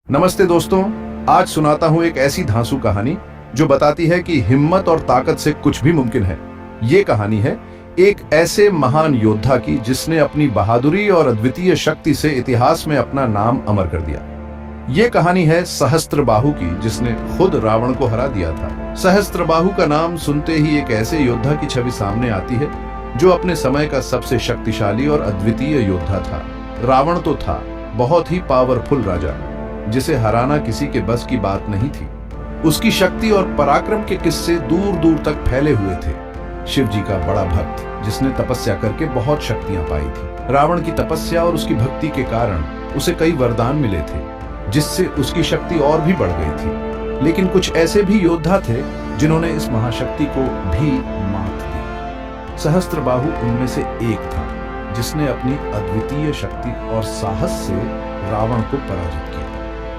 नमस्ते दोस्तों, आज सुनाता हूं एक ऐसी धांसू कहानी जो बताती है कि हिम्मत और ताकत से कुछ भी मुमकिन है। ये कहानी है एक ऐसे महान योद्धा की जिसने अपनी बहादुरी और अद्वितीय शक्ति से इतिहास में अपना नाम अमर कर दिया। ये कहानी है सहस्त्रबाहु की, जिसने खुद रावण को हरा दिया था। सहस्त्रबाहु का नाम सुनते ही एक ऐसे योद्धा की छवि सामने आती है जो अपने समय का सबसे शक्तिशाली और अद्वितीय योद्धा था। रावण तो था बहुत ही पावरफुल राजा, जिसे हराना किसी के बस की बात नहीं थी। उसकी शक्ति और पराक्रम के किस्से दूर दूर तक फैले हुए थे। शिव जी का बड़ा भक्त, जिसने तपस्या करके बहुत शक्तियां पाई थी। रावण की तपस्या और उसकी भक्ति के कारण उसे कई वरदान मिले थे, जिससे उसकी शक्ति और भी बढ़ गई थी। लेकिन कुछ ऐसे भी योद्धा थे जिन्होंने इस महाशक्ति को भी मात दी। सहस्त्रबाहु उनमें से एक था, जिसने अपनी अद्वितीय शक्ति और साहस से रावण को पराजित किया।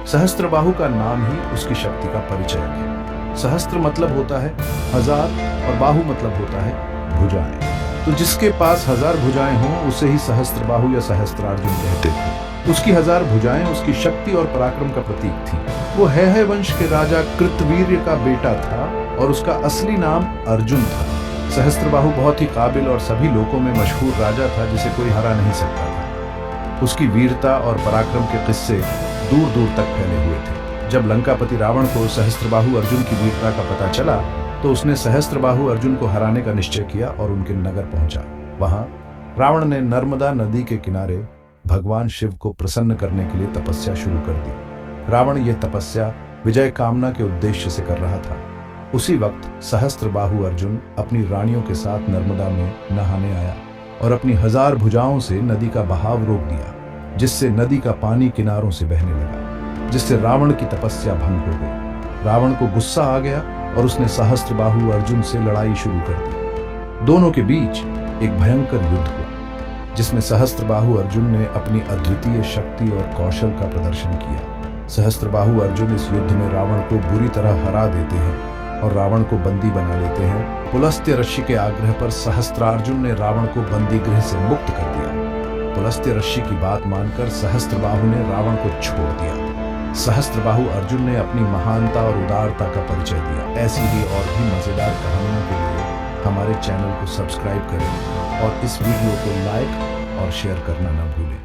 सहस्त्रबाहु का नाम ही उसकी शक्ति का परिचय है। सहस्त्र मतलब होता है हजार और बाहु मतलब होता है भुजाएं। तो जिसके पास हजार भुजाएं हों उसे ही सहस्त्रबाहु या सहस्त्रार्जुन कहते थे। उसकी हजार भुजाएं उसकी शक्ति और पराक्रम का प्रतीक थी। वो है वंश के राजा कृतवीर्य का बेटा था और उसका असली नाम अर्जुन था। सहस्त्रबाहु बहुत ही काबिल और सभी लोगों में मशहूर राजा था, जिसे कोई हरा नहीं सकता था। उसकी वीरता और पराक्रम के किस्से दूर दूर तक फैले हुए थे। जब लंकापति रावण को सहस्त्रबाहु अर्जुन की वीरता का पता चला तो उसने सहस्त्रबाहु अर्जुन को हराने का निश्चय किया और उनके नगर पहुंचा। वहां रावण ने नर्मदा नदी के किनारे भगवान शिव को प्रसन्न करने के लिए तपस्या शुरू कर दी। रावण यह तपस्या विजय कामना के उद्देश्य से कर रहा था। उसी वक्त सहस्त्रबाहु अर्जुन अपनी रानियों के साथ नर्मदा में नहाने आया और अपनी हजार भुजाओं से नदी का बहाव रोक दिया, जिससे नदी का पानी किनारों से बहने लगा, जिससे रावण की तपस्या भंग हो गई। रावण को गुस्सा आ गया और उसने सहस्त्रबाहु अर्जुन से लड़ाई शुरू कर दी। दोनों के बीच एक भयंकर युद्ध हुआ, जिसमें सहस्त्रबाहु अर्जुन ने अपनी अद्वितीय शक्ति और कौशल का प्रदर्शन किया। सहस्त्रबाहु अर्जुन इस युद्ध में रावण को बुरी तरह हरा देते हैं और रावण को बंदी बना लेते हैं। पुलस्त्य ऋषि के आग्रह पर सहस्त्रार्जुन ने रावण को बंदी गृह से मुक्त कर दिया। पुलस्त्य ऋषि की बात मानकर सहस्त्रबाहु ने रावण को छोड़ दिया। सहस्त्रबाहु अर्जुन ने अपनी महानता और उदारता का परिचय दिया। ऐसी ही और भी मजेदार कहानियों के लिए हमारे चैनल को सब्सक्राइब करें और इस वीडियो को लाइक और शेयर करना न भूलें।